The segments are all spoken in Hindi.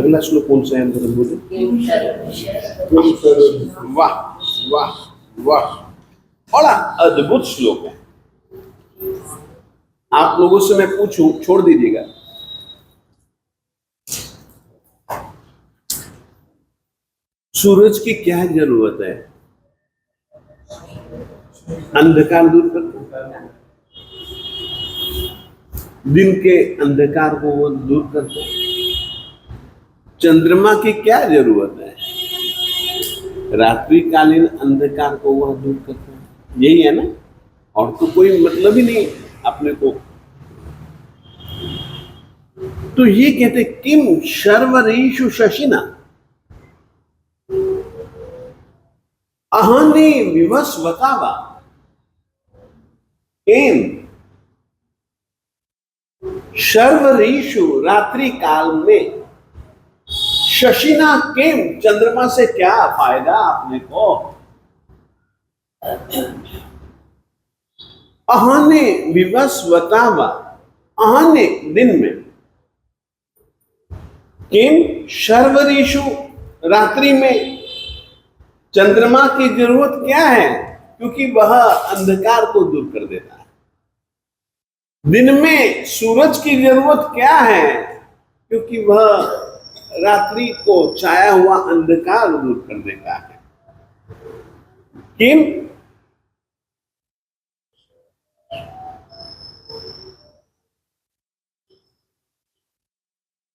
अगला श्लोक कौन सा है अंदर बोले? वाह वाह वाह, बड़ा अद्भुत श्लोक है। आप लोगों से मैं पूछूं, छोड़ दीजिएगा, सूरज की क्या जरूरत है? अंधकार दूर करता है, दिन के अंधकार को वो दूर करता है। चंद्रमा की क्या जरूरत है? रात्रिकालीन अंधकार को वह दूर करता है। यही है ना, और तो कोई मतलब ही नहीं अपने को। तो ये कहते किम शर्वरीषु शशिना अहनि विवस्वतावा, किम शर्वरीषु रात्रि काल में, शशिना किम चंद्रमा से क्या फायदा अपने को? अहने विवस्वतावा, अहने दिन में, किम शर्वरीषु रात्रि में चंद्रमा की जरूरत क्या है? क्योंकि वह अंधकार को दूर कर देता है। दिन में सूरज की जरूरत क्या है? क्योंकि वह रात्रि को छाया हुआ अंधकार दूर कर देता है। किम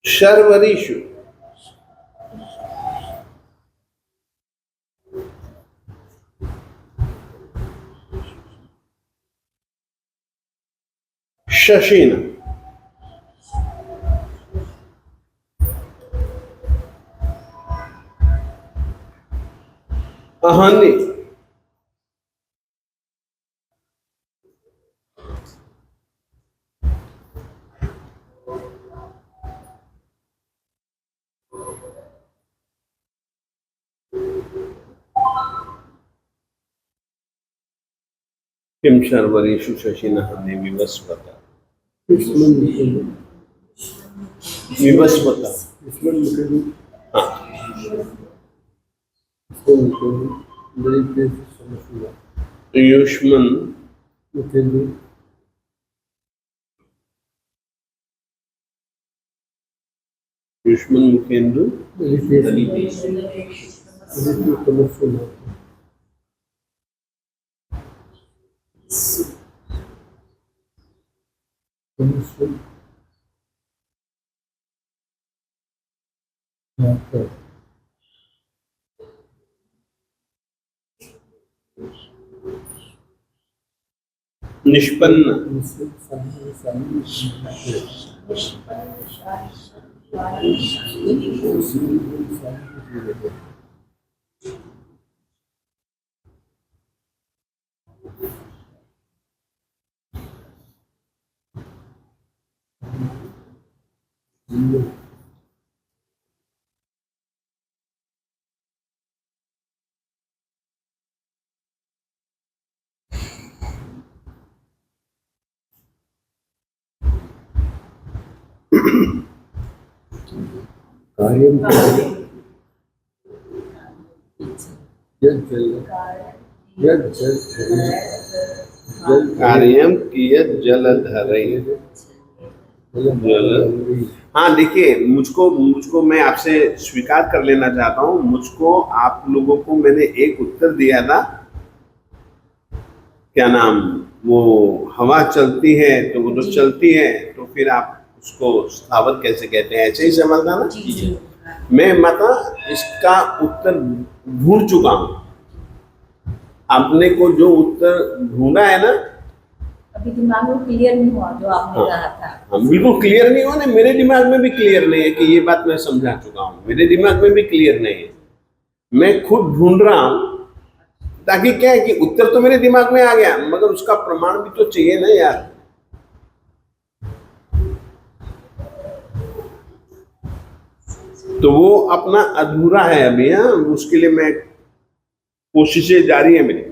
शर्वरीषु, शशिन अहनि किम शर्वरीषु शशिन अहनि विवस्वता, विवस्वता, हाँ, युष्मन युष्मन मुखेंदु निष्पन्न, कार्यम कार्यम कियत जलधरै जल। हाँ देखिए, मुझको मैं आपसे स्वीकार कर लेना चाहता हूँ, मुझको आप लोगों को मैंने एक उत्तर दिया था, क्या नाम, वो हवा चलती है तो वो तो चलती है, तो फिर आप उसको स्थावर कैसे कहते हैं, ऐसे ही सवाल था ना। मैं मतलब इसका उत्तर ढूंढ चुका हूँ। आपने को जो उत्तर ढूंढा है ना, अभी दिमाग में क्लियर नहीं हुआ जो आपने कहा था। हाँ, बिल्कुल क्लियर नहीं हुआ ना, मेरे दिमाग में भी क्लियर नहीं है कि ये बात मैं समझा चुका हूँ, मेरे दिमाग में भी क्लियर नहीं है। मैं खुद ढूंढ रहा हूँ, ताकि क्या है कि उत्तर तो मेरे दिमाग में आ गया, मगर उसका प्रमाण भी तो चाहिए ना यार। तो वो अपना अधूरा है अभी। हाँ, उसके लिए मैं कोशिशें जारी है मेरी।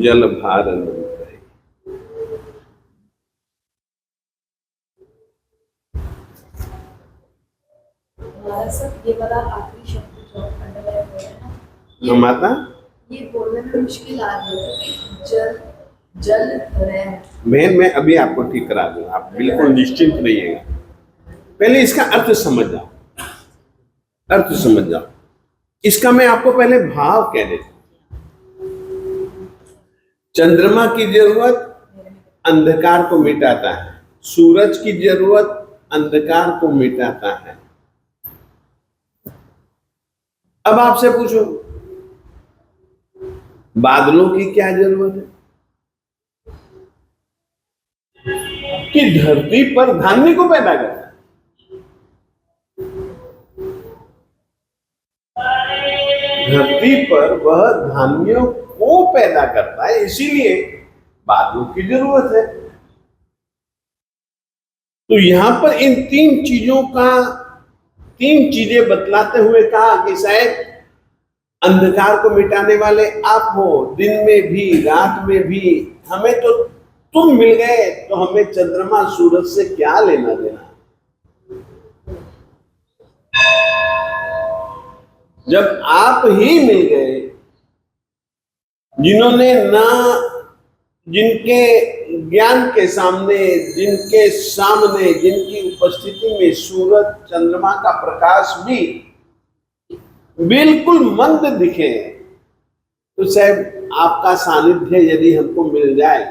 जल भार सर ये वाला आखिरी शब्द जो अंडरलाइन हुआ है ना, हाँ माता, ये बोलने में मुश्किल आ रही है। जल जल रह बहन मैं अभी आपको ठीक करा दूंगा, आप बिल्कुल निश्चिंत रहिएगा। पहले इसका अर्थ समझ जाओ, अर्थ समझ जाओ। इसका मैं आपको पहले भाव कह देता हूं। चंद्रमा की जरूरत अंधकार को मिटाता है, सूरज की जरूरत अंधकार को मिटाता है। अब आपसे पूछो, बादलों की क्या जरूरत है? कि धरती पर धान्य को पैदा करता है। धरती पर वह धान्यों को पैदा करता है, इसीलिए बादलों की जरूरत है। तो यहां पर इन तीन चीजों का, तीन चीजें बतलाते हुए कहा कि शायद अंधकार को मिटाने वाले आप हो, दिन में भी रात में भी। हमें तो तुम मिल गए, तो हमें चंद्रमा सूरज से क्या लेना देना। जब आप ही मिल गए, जिन्होंने ना, जिनके ज्ञान के सामने, जिनके सामने, जिनकी उपस्थिति में सूरज चंद्रमा का प्रकाश भी बिल्कुल मंद दिखे, तो शायद आपका सानिध्य यदि हमको मिल जाए,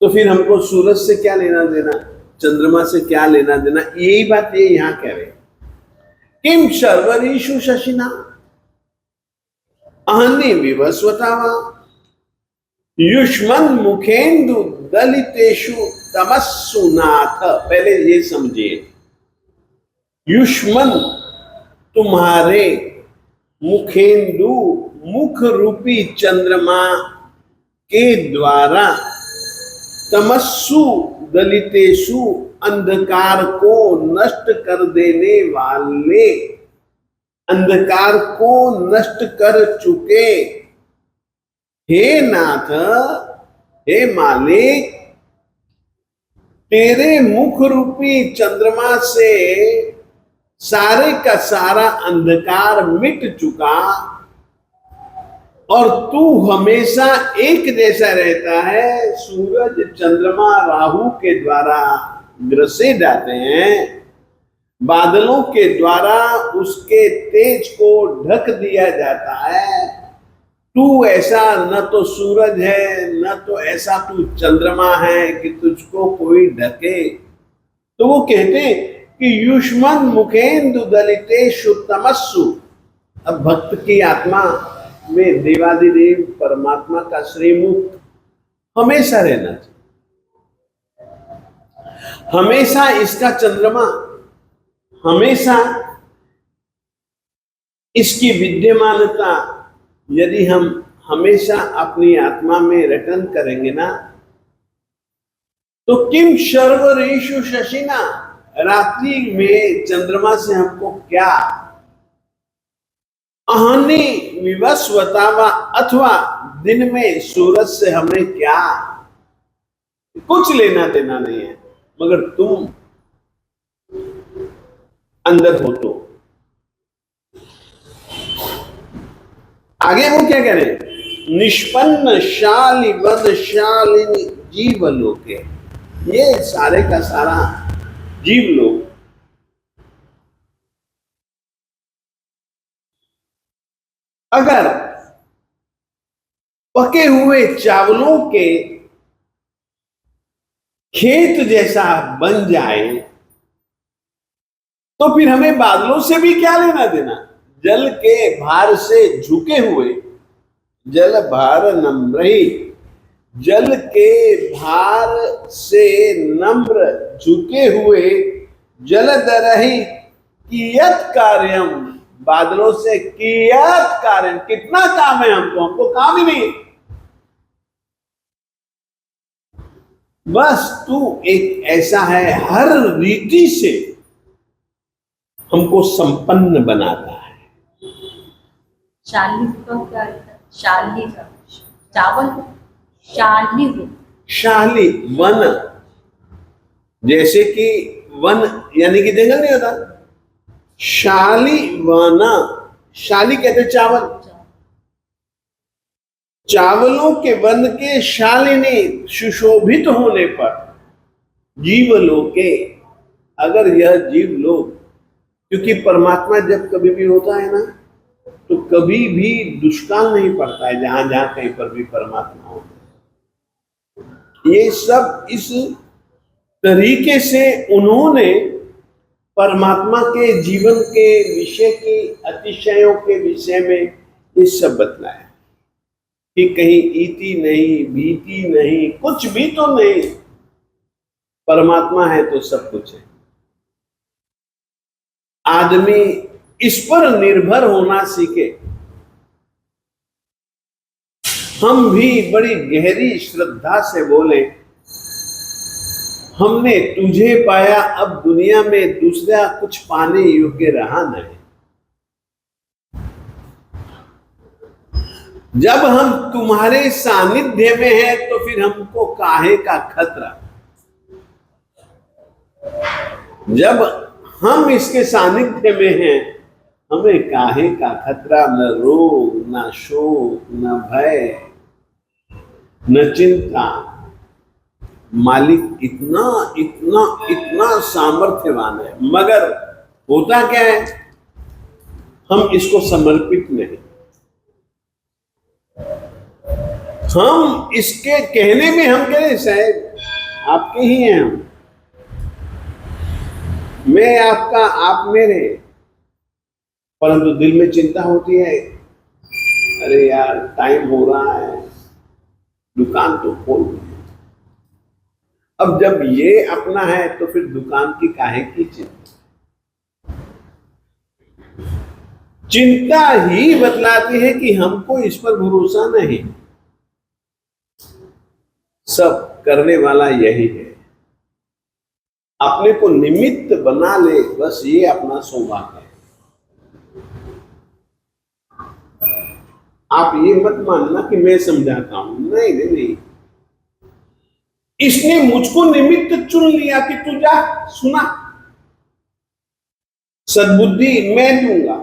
तो फिर हमको सूरज से क्या लेना देना, चंद्रमा से क्या लेना देना। यही बात ये यहां कह रहे हैं। किम शर्वरीषु शशिना अहनि विवस्वतावा युष्मन मुखेन्दु दलितेषु तमस्सु नाथ। पहले ये समझिए, युष्मन तुम्हारे मुखेन्दु, मुख रूपी चंद्रमा के द्वारा, तमस्सु दलितेषु अंधकार को नष्ट कर देने वाले, अंधकार को नष्ट कर चुके हे नाथ, हे मालिक, तेरे मुख रूपी चंद्रमा से सारे का सारा अंधकार मिट चुका, और तू हमेशा एक जैसा रहता है। सूरज चंद्रमा राहु के द्वारा ग्रसे जाते हैं, बादलों के द्वारा उसके तेज को ढक दिया जाता है। तू ऐसा न तो सूरज है, न तो ऐसा तू चंद्रमा है कि तुझको कोई ढके। तो वो कहते हैं कि युष्मन मुखेन्दु दलितेषु तमस्सु। अब भक्त की आत्मा में देवादिदेव परमात्मा का श्रीमुख हमेशा रहना चाहिए। हमेशा इसका चंद्रमा, हमेशा इसकी विद्यमानता यदि हम हमेशा अपनी आत्मा में रटन करेंगे ना, तो किम शर्वरीषु शशिना, रात्रि में चंद्रमा से हमको क्या, अहनि विवस्वतावा, अथवा दिन में सूरज से हमें क्या, कुछ लेना देना नहीं है। मगर तुम अंदर हो तो। आगे वो क्या कह रहे हैं, निष्पन्न शाली वनशालिनी जीवलोके। ये सारे का सारा जीव लोग अगर पके हुए चावलों के खेत जैसा बन जाए, तो फिर हमें बादलों से भी क्या लेना देना। जल के भार से झुके हुए, जल भार नम्रही, जल के भार से नम्र झुके हुए, जलधरहि कियत कार्यम, बादलों से कियत कार्यम, कितना काम है हमको, हमको काम ही नहीं। बस तू एक ऐसा है, हर रीति से हमको संपन्न बनाता है। शाली का क्या है? शाली का चावल, शाली हो, शाली वन, जैसे कि वन यानी कि जंगल नहीं होता, शाली वना, शाली कहते चावल, चावलों के वन के शालिनी सुशोभित होने पर जीवलोके, अगर यह जीव लोग, क्योंकि परमात्मा जब कभी भी होता है ना तो कभी भी दुष्काल नहीं पड़ता है, जहां जहां कहीं पर भी परमात्मा होता है। ये सब इस तरीके से उन्होंने परमात्मा के जीवन के विषय की, अतिशयों के विषय में ये सब बतलाया कि कहीं इति नहीं, भीति नहीं, कुछ भी तो नहीं, परमात्मा है तो सब कुछ है। आदमी इस पर निर्भर होना सीखे। हम भी बड़ी गहरी श्रद्धा से बोले, हमने तुझे पाया, अब दुनिया में दूसरा कुछ पाने योग्य रहा नहीं। जब हम तुम्हारे सानिध्य में हैं तो फिर हमको काहे का खतरा। जब हम इसके सानिध्य में हैं, हमें काहे का खतरा, न रोग, न शोक, न भय, न चिंता। मालिक इतना इतना इतना सामर्थ्यवान है, मगर होता क्या है, हम इसको समर्पित नहीं। हम इसके कहने में हम कह रहे साहब आपके ही हैं, हम, मैं आपका, आप मेरे, परंतु दिल में चिंता होती है, अरे यार टाइम हो रहा है, दुकान तो खोल दो। अब जब ये अपना है तो फिर दुकान की काहे की चिंता। चिंता ही बतलाती है कि हमको इस पर भरोसा नहीं। सब करने वाला यही है, अपने को निमित्त बना ले, बस ये अपना सौभाग्य है। आप ये मत मानना कि मैं समझाता हूं, नहीं नहीं नहीं, इसने मुझको निमित्त चुन लिया कि तू जा, सुना, सद्बुद्धि मैं दूंगा,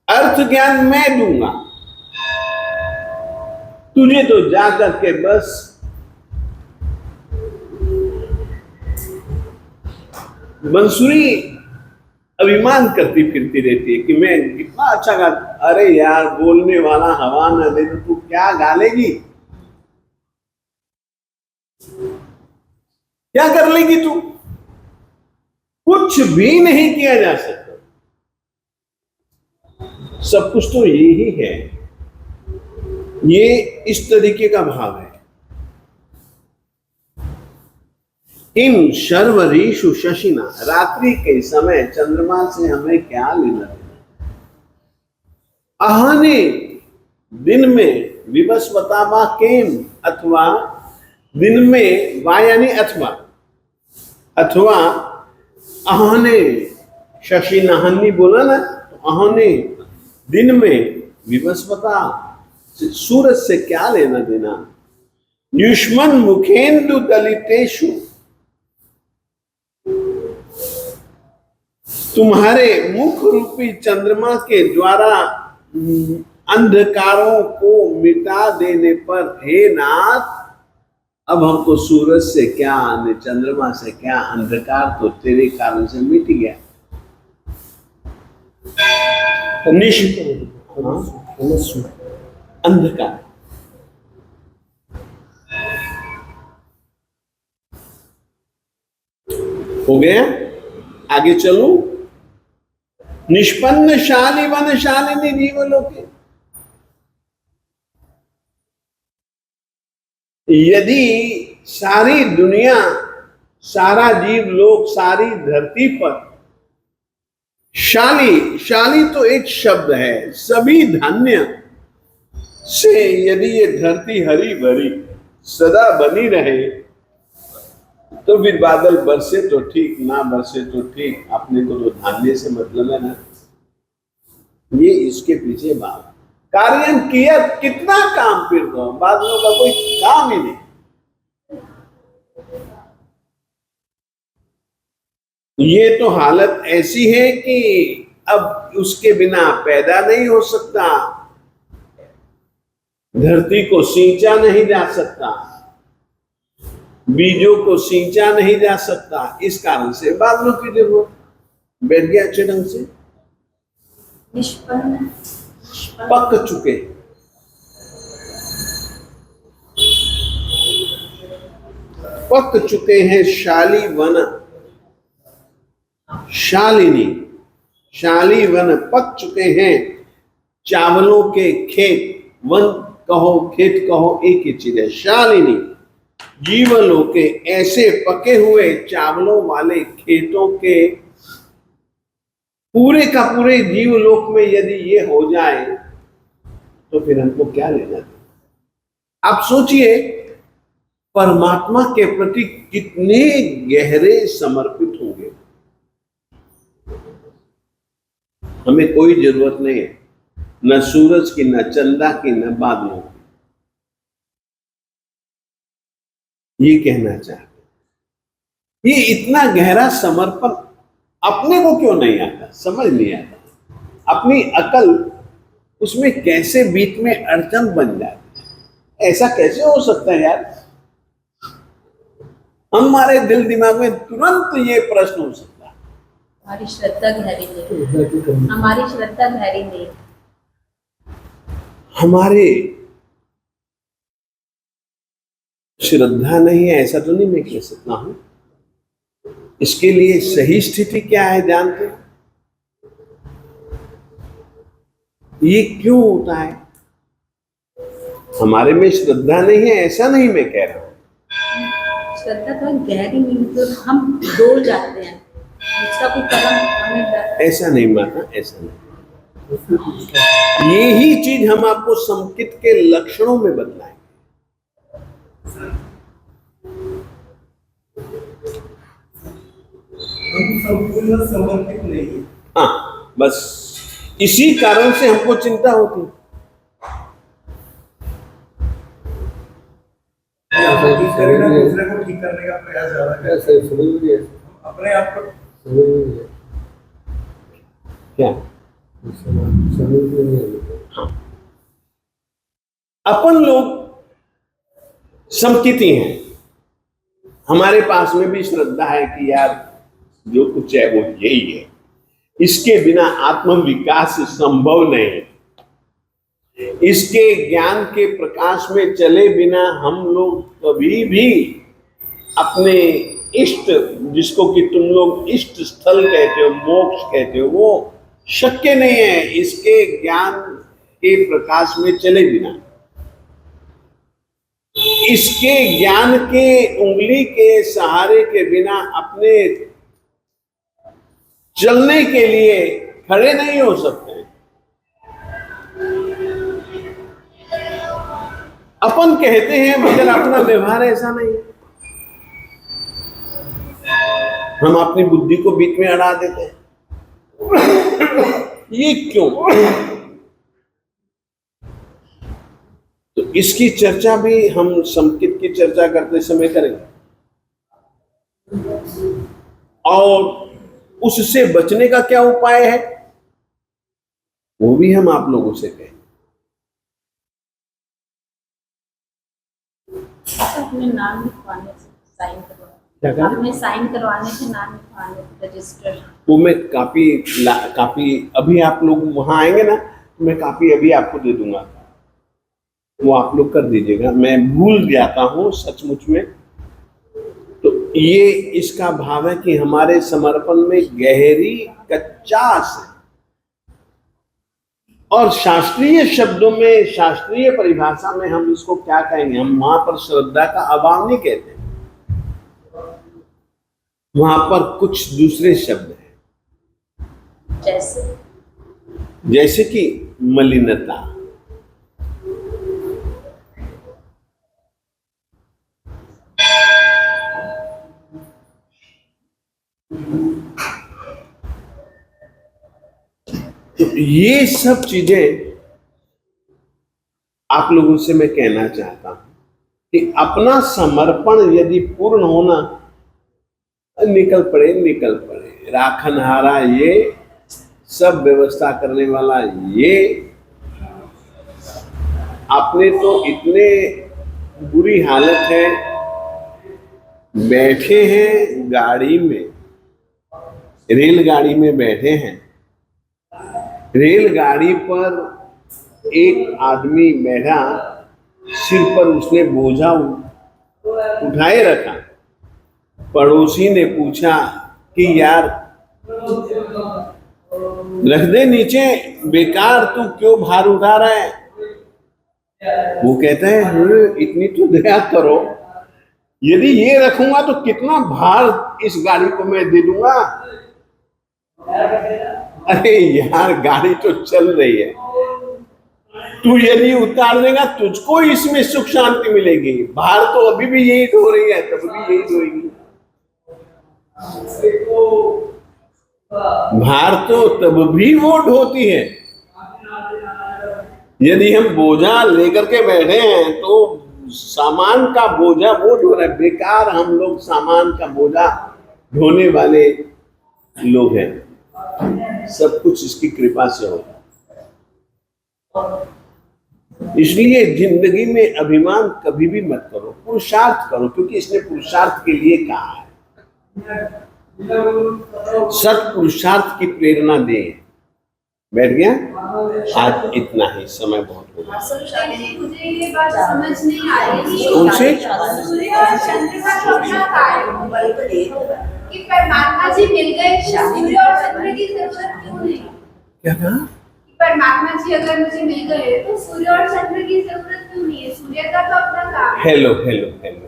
अर्थ ज्ञान मैं दूंगा, तुझे तो जा करके बस बंसुरी अभिमान करती फिरती रहती है कि मैं कितना अच्छा गा। अरे यार, बोलने वाला हवा न दे तो तू क्या गा लेगी, क्या कर लेगी तू? कुछ भी नहीं किया जा सकता। सब कुछ तो यही है। ये इस तरीके का भाव है। इन शर्वरीषु शशिना, रात्रि के समय चंद्रमा से हमें क्या लेना देना। अहने, दिन में, विवस्वता वा केम, अथवा दिन में, वा यानी अथवा, अथवा अहने, शशि नहनी बोला ना, तो अहने दिन में, विवस्वता सूरज से क्या लेना देना। युष्मन मुखेन्दु दलितेषु, तुम्हारे मुख रूपी चंद्रमा के द्वारा अंधकारों को मिटा देने पर, हे नाथ, अब हमको सूरज से क्या, चंद्रमा से क्या, अंधकार तो तेरे कारण से मिट गया। अंधकार हो गया। आगे चलूं। निष्पन्न शाली वन शालिनी जीवलोके, यदि सारी दुनिया, सारा जीव लोग, सारी धरती पर शाली, शाली तो एक शब्द है, सभी धान्य से यदि ये धरती हरी भरी सदा बनी रहे तो फिर बादल बरसे तो ठीक, ना बरसे तो ठीक, अपने को तो धान्य से मतलब है ना। ये इसके पीछे भाव। कार्य किया कितना काम, फिर तो बादलों का कोई काम ही नहीं। ये तो हालत ऐसी है कि अब उसके बिना पैदा नहीं हो सकता, धरती को सींचा नहीं जा सकता, बीजों को सींचा नहीं जा सकता। इस कारण से बादलों की जरूरत। बैठ गया अच्छे ढंग से, निष्पन्न पक चुके। पक चुके हैं शाली वन, शालिनी, शाली वन पक चुके हैं, चावलों के खेत, वन कहो खेत कहो एक ही चीज है। शालिनी जीवलों के ऐसे पके हुए चावलों वाले खेतों के पूरे का पूरे जीवलोक में यदि ये हो जाए तो फिर हमको क्या लेना है? आप सोचिए परमात्मा के प्रति कितने गहरे समर्पित होंगे। हमें कोई जरूरत नहीं है न सूरज की, न चंदा की, न बादलों की। ये कहना चाहते, ये इतना गहरा समर्पण अपने को क्यों नहीं आता, समझ नहीं आता। अपनी अकल उसमें कैसे बीच में अड़चन बन जाती है, ऐसा कैसे हो सकता है यार? हमारे दिल दिमाग में तुरंत ये प्रश्न हो सकता है। हमारी श्रद्धा गहरी नहीं, हमारी श्रद्धा गहरी नहीं। हमारे श्रद्धा नहीं है ऐसा तो नहीं मैं कह सकता हूं। इसके लिए सही स्थिति क्या है जानते हैं? ये क्यों होता है? हमारे में श्रद्धा नहीं है ऐसा नहीं मैं कह रहा हूं। श्रद्धा तो गहरी नहीं, मतलब हम डोल जाते हैं, उसका कोई कदम हमें ऐसा नहीं माता, ऐसा नहीं। यही चीज हम आपको संकित के लक्षणों में बदलाएं। संपूर्ण समर्पित नहीं है। हाँ, बस इसी कारण से हमको चिंता होती है। दूसरे को ठीक करने का प्रयास ज्यादा करते हैं। अपने आप को क्या अपन लोग संकिती हैं, हमारे पास में भी श्रद्धा है कि यार जो कुछ है वो यही है, इसके बिना आत्म विकास संभव नहीं है। इसके ज्ञान के प्रकाश में चले बिना हम लोग कभी भी अपने इष्ट, जिसको कि तुम लोग इष्ट स्थल कहते हो, मोक्ष कहते हो, वो शक्य नहीं है इसके ज्ञान के प्रकाश में चले बिना। इसके ज्ञान के उंगली के सहारे के बिना अपने चलने के लिए खड़े नहीं हो सकते। अपन कहते हैं मगर अपना व्यवहार ऐसा नहीं है। हम अपनी बुद्धि को बीच में अड़ा देते हैं। ये क्यों? तो इसकी चर्चा भी हम संकित की चर्चा करते समय करेंगे और उससे बचने का क्या उपाय है वो भी हम आप लोगों से कहें। अपने नाम लिखवाने से साइन करवाने, अपने साइन करवाने से नाम लिखवाने रजिस्टर। वो मैं कापी अभी आप लोग वहां आएंगे ना तो मैं कापी अभी आपको दे दूंगा, वो आप लोग कर दीजिएगा। मैं भूल जाता हूं सचमुच में। तो ये इसका भाव है कि हमारे समर्पण में गहरी कच्चास है। और शास्त्रीय शब्दों में, शास्त्रीय परिभाषा में हम इसको क्या कहेंगे? हम वहां पर श्रद्धा का अभाव नहीं कहते, वहां पर कुछ दूसरे शब्द हैं। जैसे कि मलिनता, तो ये सब चीजें आप लोगों से मैं कहना चाहता हूं कि अपना समर्पण यदि पूर्ण होना, निकल पड़े राखनहारा ये, सब व्यवस्था करने वाला ये, अपने तो इतने बुरी हालत है, बैठे हैं गाड़ी में, रेलगाड़ी में बैठे हैं, रेलगाड़ी पर एक आदमी बैठा, सिर पर उसने बोझा उठाए रखा, पड़ोसी ने पूछा कि यार रख दे नीचे, बेकार तू क्यों भार उठा रहा है। वो कहते हैं इतनी तो दया करो, यदि ये रखूंगा तो कितना भार इस गाड़ी को मैं दे दूंगा। अरे यार गाड़ी तो चल रही है, तू यदि उतार देगा तुझको इसमें सुख शांति मिलेगी, भार तो अभी भी यही ढो रही है, तब भी यही ढोएगी। भार तो तब भी वो ढोती है। यदि हम बोझा लेकर के बैठे हैं तो सामान का बोझा वो ढो रहा है, बेकार हम लोग सामान का बोझा ढोने वाले लोग हैं। सब कुछ इसकी कृपा से होता है। इसलिए जिंदगी में अभिमान कभी भी मत करो, पुरुषार्थ करो, क्योंकि इसने पुरुषार्थ के लिए कहा है। सत पुरुषार्थ की प्रेरणा दे। बैठ गया? आज इतना ही, समय बहुत हो गया। मुझे ये बात समझ नहीं आ रही कौन सी? सूर्य और चंद्रमा का अपना कार्य कि परमात्मा जी मिल गए, सूर्य और चंद्र की जरूरत क्यों नहीं? क्या कहा? परमात्मा जी अगर मुझे मिल गए तो सूर्य और चंद्र की जरूरत क्यों नहीं है? सूर्य का तो अपना काम है। हेलो हेलो हेलो,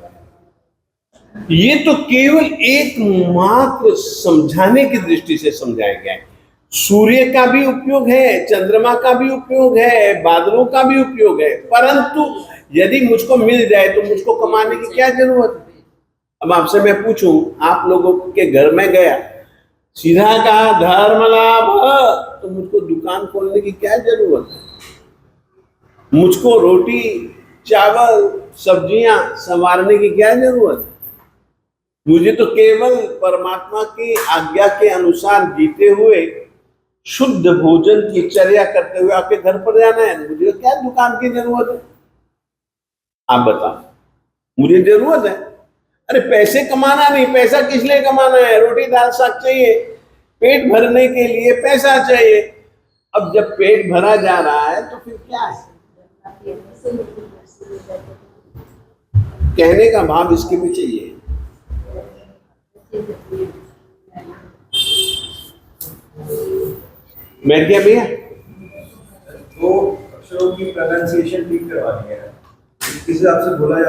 ये तो केवल एकमात्र समझाने की दृष्टि से समझाया गया है। सूर्य का भी उपयोग है, चंद्रमा का भी उपयोग है, बादलों का भी उपयोग है, परंतु यदि मुझको मिल जाए तो मुझको कमाने की क्या जरूरत है? अब आपसे मैं पूछूं, आप लोगों के घर में गया, सीधा कहा धर्म लाभ, तो मुझको दुकान खोलने की क्या जरूरत है? मुझको रोटी चावल सब्जियां संवारने की क्या जरूरत है? मुझे तो केवल परमात्मा की आज्ञा के अनुसार जीते हुए शुद्ध भोजन की चर्या करते हुए आपके घर पर जाना है। मुझे क्या दुकान की जरूरत है? आप बताओ, मुझे जरूरत है? अरे पैसे कमाना नहीं, पैसा किस लिए कमाना है? रोटी दाल साग चाहिए, पेट भरने के लिए पैसा चाहिए। अब जब पेट भरा जा रहा है तो फिर क्या है? कहने का भाव इसके भी चाहिए। बैठ गया भैया? तो अक्षरों की प्रोनाउंसिएशन ठीक करवानी है, किसी आपसे बोला जाता है